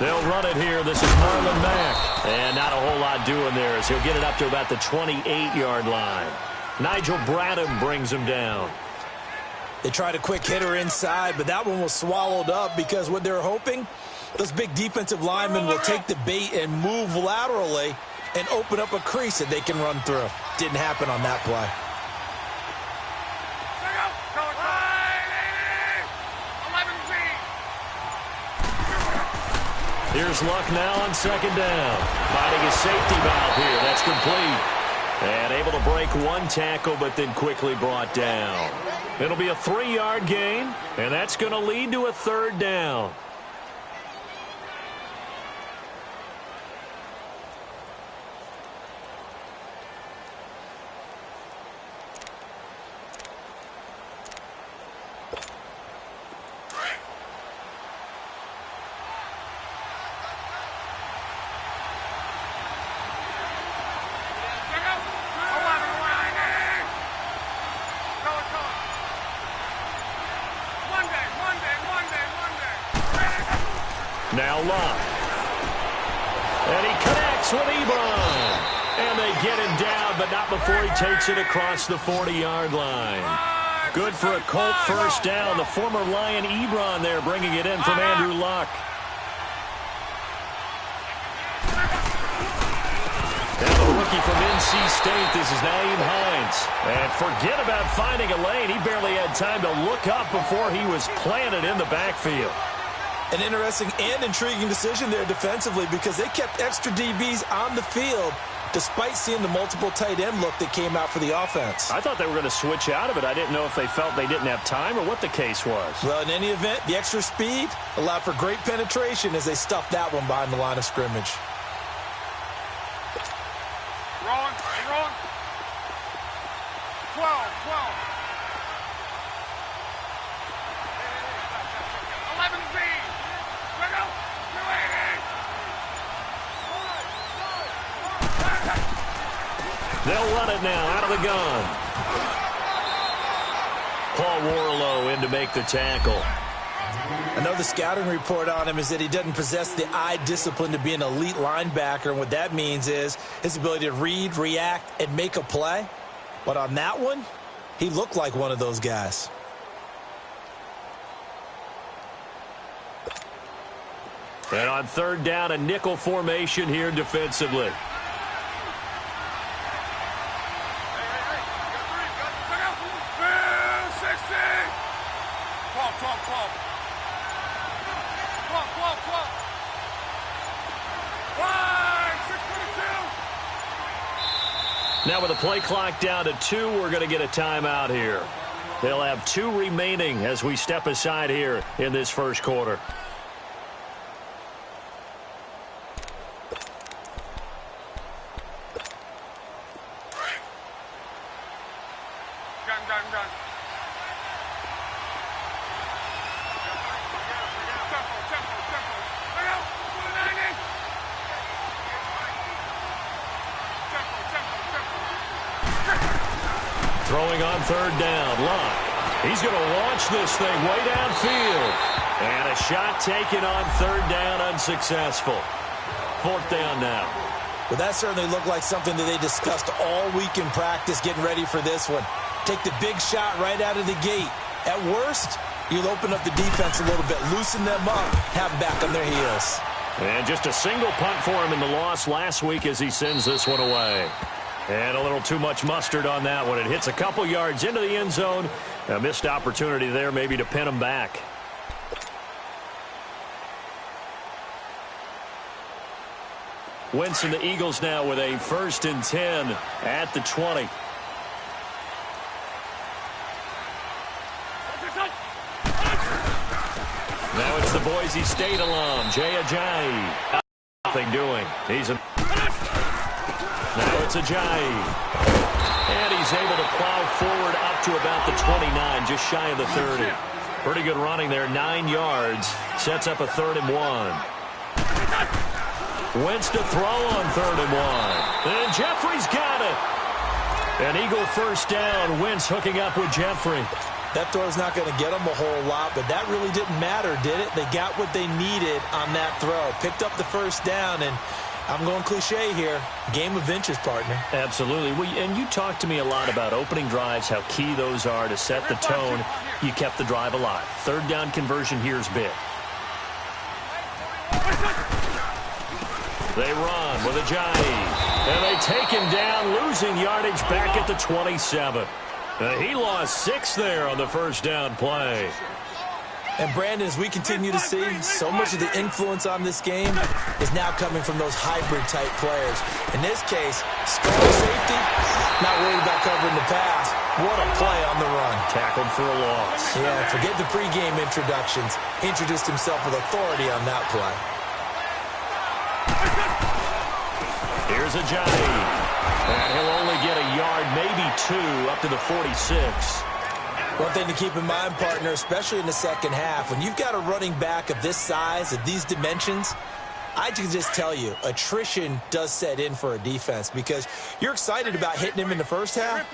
They'll run it here. This is Marlon Mack. And not a whole lot doing there as he'll get it up to about the 28-yard line. Nigel Bradham brings him down. They tried a quick hitter inside, but that one was swallowed up because what they're hoping, those big defensive linemen will take the bait and move laterally and open up a crease that they can run through. Didn't happen on that play. Here's Luck now on second down. Finding a safety valve here. That's complete. And able to break one tackle, but then quickly brought down. It'll be a 3-yard gain, and that's going to lead to a third down. Now Luck. And he connects with Ebron. And they get him down, but not before he takes it across the 40-yard line. Good for a Colt first down. The former Lion Ebron there bringing it in from Andrew Luck. Now the rookie from NC State, this is Nyheim Hines. And forget about finding a lane. He barely had time to look up before he was planted in the backfield. An interesting and intriguing decision there defensively because they kept extra DBs on the field despite seeing the multiple tight end look that came out for the offense. I thought they were going to switch out of it. I didn't know if they felt they didn't have time or what the case was. Well, in any event, the extra speed allowed for great penetration as they stuffed that one behind the line of scrimmage. Wrong. 12. 11Z. They'll run it now out of the gun. Paul Warlow in to make the tackle. Another scouting report on him is that he doesn't possess the eye discipline to be an elite linebacker. And what that means is his ability to read, react, and make a play. But on that one, he looked like one of those guys. And on third down, a nickel formation here defensively. Now with the play clock down to 2, we're going to get a timeout here. They'll have 2 remaining as we step aside here in this first quarter. Gun. Throwing on third down, Luck. He's going to launch this thing way downfield. And a shot taken on third down, unsuccessful. Fourth down now. Well, that certainly looked like something that they discussed all week in practice getting ready for this one. Take the big shot right out of the gate. At worst, you'll open up the defense a little bit, loosen them up, have them back on their heels. And just a single punt for him in the loss last week as he sends this one away. And a little too much mustard on that one. It hits a couple yards into the end zone. A missed opportunity there maybe to pin him back. Wentz and the Eagles now with a 1st and 10 at the 20. Now it's the Boise State alum, Jay Ajayi. Nothing doing. Now it's Ajayi. And he's able to plow forward up to about the 29, just shy of the 30. Pretty good running there, 9 yards. Sets up a 3rd and 1. Wentz to throw on 3rd and 1. And Jeffrey's got it. An Eagle first down. Wentz hooking up with Jeffrey. That throw's not going to get them a whole lot, but that really didn't matter, did it? They got what they needed on that throw. Picked up the first down, and I'm going cliche here. Game of inches, partner. Absolutely. Well, and you talked to me a lot about opening drives, how key those are to set the tone. You kept the drive alive. Third down conversion here is big. They run with Ajayi. And they take him down, losing yardage back at the 27. He lost 6 there on the first down play. And, Brandon, as we continue to see, so much of the influence on this game is now coming from those hybrid-type players. In this case, strong safety, not worried about covering the pass. What a play on the run. Tackled for a loss. Yeah, forget the pregame introductions. Introduced himself with authority on that play. Here's Ajayi. And he'll only get a yard, maybe 2, up to the 46. One thing to keep in mind, partner, especially in the second half, when you've got a running back of this size, of these dimensions, I can just tell you, attrition does set in for a defense because you're excited about hitting him in the first half.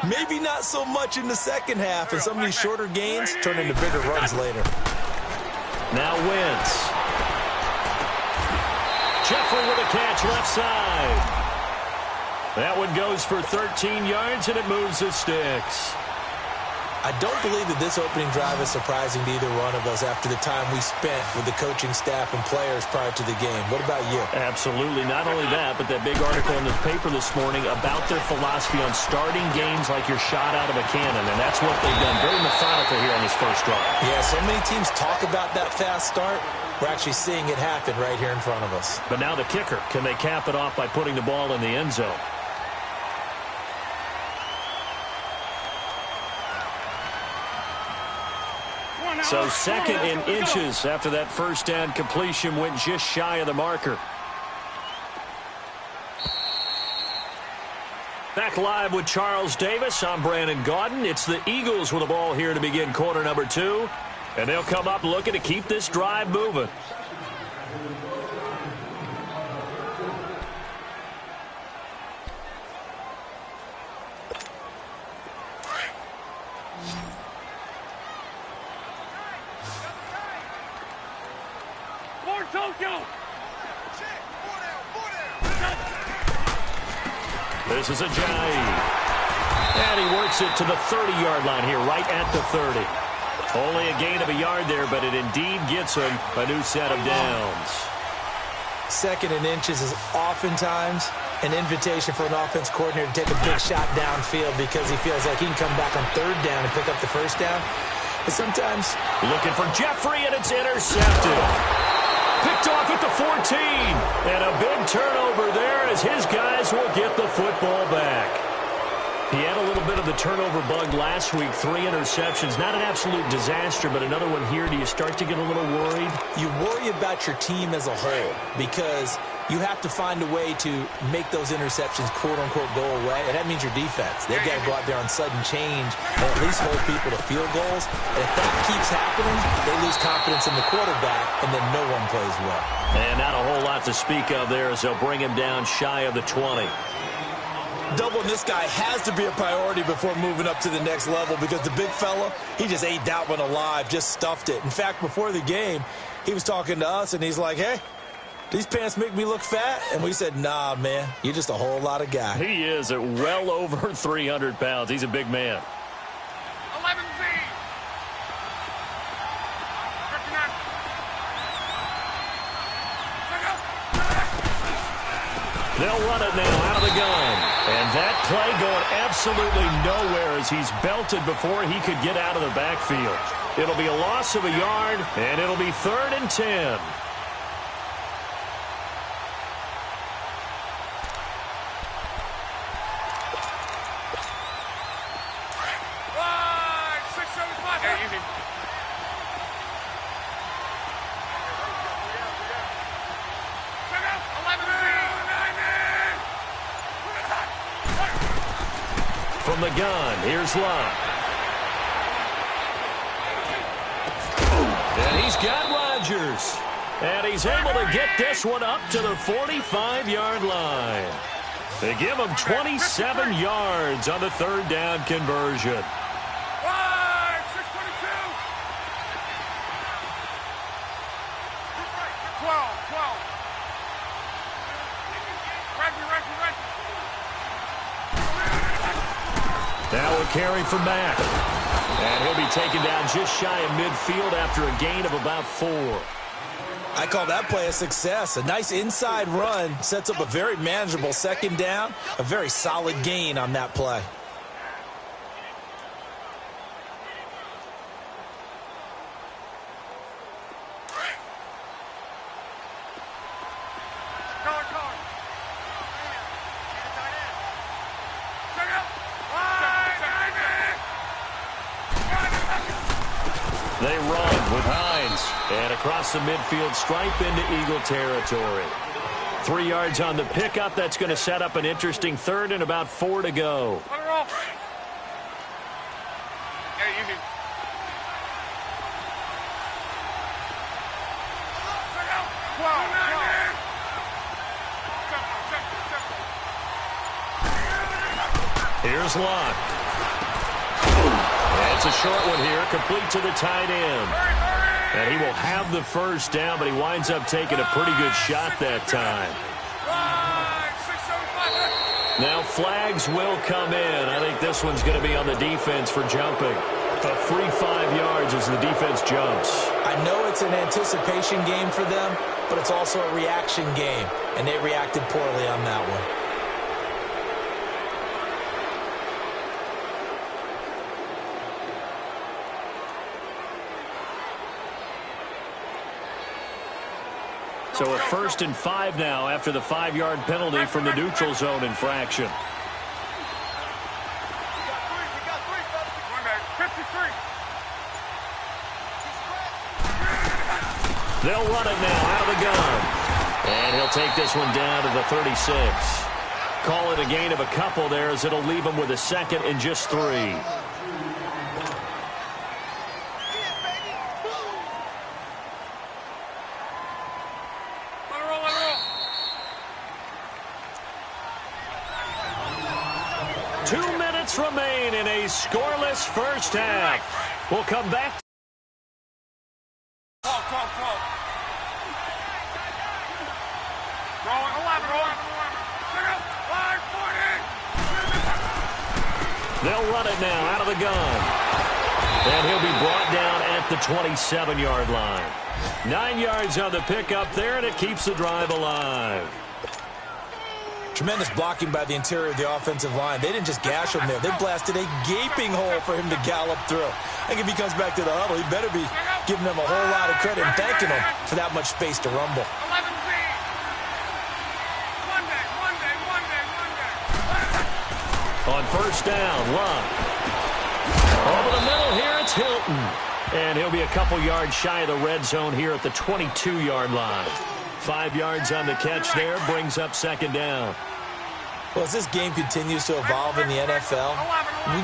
Maybe not so much in the second half, and some of these shorter gains turn into bigger runs later. Now Wentz. Jeffrey with a catch left side. That one goes for 13 yards, and it moves the sticks. I don't believe that this opening drive is surprising to either one of us after the time we spent with the coaching staff and players prior to the game. What about you? Absolutely. Not only that, but that big article in the paper this morning about their philosophy on starting games like you're shot out of a cannon, and that's what they've done. Very methodical here on this first drive. Yeah, so many teams talk about that fast start. We're actually seeing it happen right here in front of us. But now the kicker. Can they cap it off by putting the ball in the end zone? So second and inches after that first down completion went just shy of the marker. Back live with Charles Davis. I'm Brandon Gaudin. It's the Eagles with the ball here to begin quarter number 2. And they'll come up looking to keep this drive moving. This is Ajayi. And he works it to the 30-yard line here, right at the 30. Only a gain of a yard there, but it indeed gets him a new set of downs. Second and inches is oftentimes an invitation for an offense coordinator to take a big shot downfield because he feels like he can come back on third down and pick up the first down. But sometimes... Looking for Jeffrey, and it's intercepted. Picked off at the 14. And a big turnover there as his guys will get the football back. He had a little bit of the turnover bug last week. 3 interceptions. Not an absolute disaster, but another one here. Do you start to get a little worried? You worry about your team as a whole because you have to find a way to make those interceptions, quote-unquote, go away. And that means your defense. They've got to go out there on sudden change and at least hold people to field goals. And if that keeps happening, they lose confidence in the quarterback, and then no one plays well. And not a whole lot to speak of there as they'll bring him down shy of the 20. Doubling this guy has to be a priority before moving up to the next level because the big fella, he just ate that one alive, just stuffed it. In fact, before the game, he was talking to us, and he's like, hey, these pants make me look fat? And we said, nah, man, you're just a whole lot of guy. He is at well over 300 pounds. He's a big man. 11Z. 59. They'll run it now out of the gun. And that play going absolutely nowhere as he's belted before he could get out of the backfield. It'll be a loss of a yard, and it'll be 3rd and 10. From the gun, here's Love. And he's got Rodgers. And he's able to get this one up to the 45-yard line. They give him 27 yards on the 3rd down conversion. Now a carry from Mack. And he'll be taken down just shy of midfield after a gain of about 4. I call that play a success. A nice inside run sets up a very manageable second down. A very solid gain on that play. They run with Hines. And across the midfield stripe into Eagle territory. 3 yards on the pickup. That's going to set up an interesting third and about 4 to go. Here's Locke. It's a short one here, complete to the tight end. And he will have the first down, but he winds up taking a pretty good shot that time. Now flags will come in. I think this one's going to be on the defense for jumping. A free 5 yards as the defense jumps. I know it's an anticipation game for them, but it's also a reaction game, and they reacted poorly on that one. So a 1st and 5 now after the 5-yard penalty from the neutral zone infraction. They'll run it now out of the gun. And he'll take this one down to the 36. Call it a gain of a couple there as it'll leave him with a 2nd and just 3. 2 minutes remain in a scoreless first half. We'll come back. They'll run it now out of the gun. And he'll be brought down at the 27-yard line. 9 yards on the pickup there, and it keeps the drive alive. Tremendous blocking by the interior of the offensive line. They didn't just gash him there. They blasted a gaping hole for him to gallop through. I think if he comes back to the huddle, he better be giving them a whole lot of credit and thanking them for that much space to rumble. On first down, Locke. Over the middle here, it's Hilton. And he'll be a couple yards shy of the red zone here at the 22-yard line. 5 yards on the catch there, brings up 2nd down. Well, as this game continues to evolve in the NFL,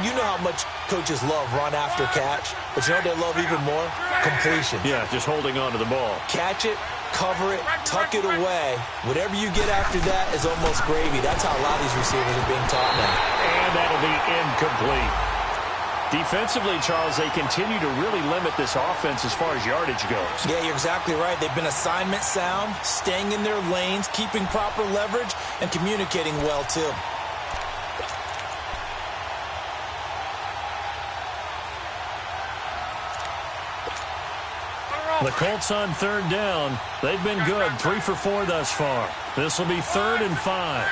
you know how much coaches love run after catch, but you know what they love even more? Completion. Yeah, just holding on to the ball. Catch it, cover it, tuck it away. Whatever you get after that is almost gravy. That's how a lot of these receivers are being taught now. And that'll be incomplete. Defensively, Charles, they continue to really limit this offense as far as yardage goes. Yeah, you're exactly right. They've been assignment sound, staying in their lanes, keeping proper leverage, and communicating well, too. The Colts on 3rd down. They've been good, 3 for 4 thus far. This will be 3rd and 5.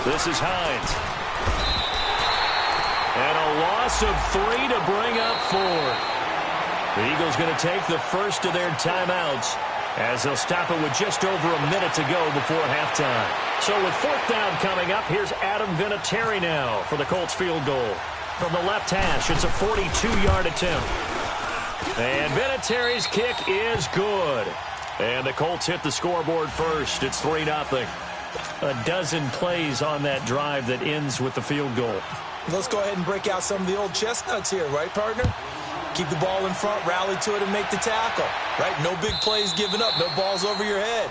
This is Hines. And a loss of 3 to bring up 4. The Eagles going to take the first of their timeouts as they'll stop it with just over a minute to go before halftime. So with 4th down coming up, here's Adam Vinatieri now for the Colts field goal. From the left hash, it's a 42-yard attempt. And Vinatieri's kick is good. And the Colts hit the scoreboard first. It's 3-0. A dozen plays on that drive that ends with the field goal. Let's go ahead and break out some of the old chestnuts here, right, partner? Keep the ball in front, rally to it, and make the tackle, right? No big plays given up, no balls over your head.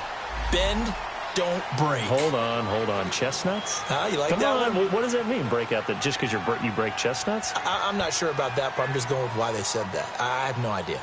Bend, don't break. Hold on. Chestnuts? You like Come that on. one? What does that mean, break out? That just because you break chestnuts? I'm not sure about that, but I'm just going with why they said that. I have no idea.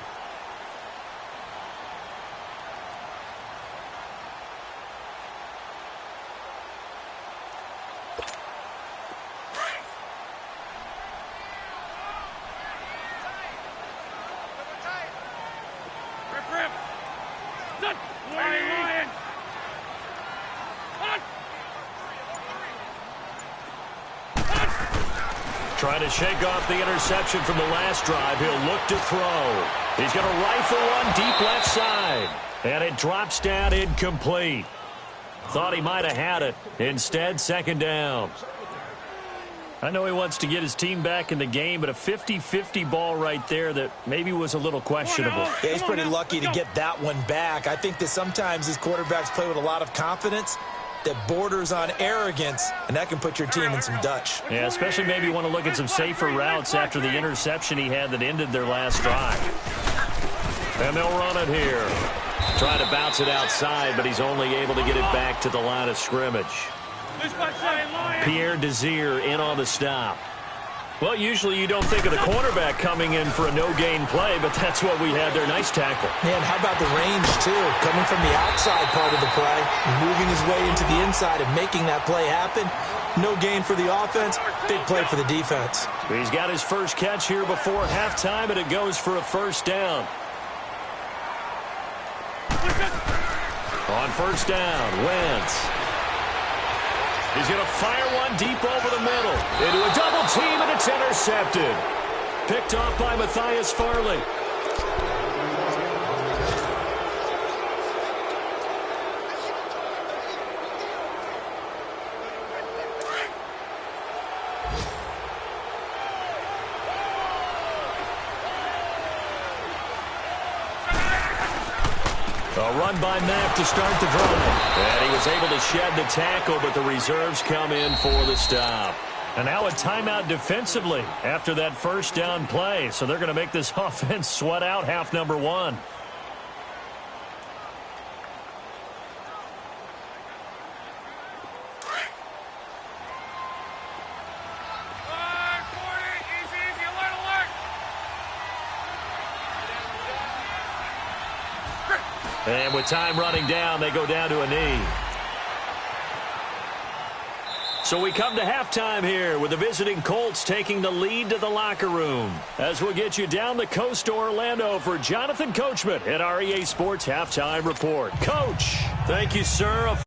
Trying to shake off the interception from the last drive. He'll look to throw. He's going to rifle one deep left side. And it drops down incomplete. Thought he might have had it. Instead, second down. I know he wants to get his team back in the game, but a 50-50 ball right there that maybe was a little questionable. Yeah, he's pretty lucky to get that one back. I think that sometimes these quarterbacks play with a lot of confidence that borders on arrogance, and that can put your team in some Dutch. Yeah, especially maybe you want to look at some safer routes after the interception he had that ended their last drive. And they'll run it here. Trying to bounce it outside, but he's only able to get it back to the line of scrimmage. Pierre Desir in on the stop. Well, usually you don't think of the cornerback coming in for a no-gain play, but that's what we had there. Nice tackle. Man, how about the range, too? Coming from the outside part of the play, moving his way into the inside and making that play happen. No gain for the offense, big play for the defense. He's got his first catch here before halftime, and it goes for a first down. On first down, Wentz. He's going to fire one deep over the middle. Into a double team, and it's intercepted. Picked off by Matthias Farley. A run by Mack to start the drive. And he was able to shed the tackle, but the reserves come in for the stop. And now a timeout defensively after that first down play. So they're going to make this offense sweat out half number one. And with time running down, they go down to a knee. So we come to halftime here with the visiting Colts taking the lead to the locker room. As we'll get you down the coast to Orlando for Jonathan Coachman at our EA Sports Halftime Report. Coach. Thank you, sir.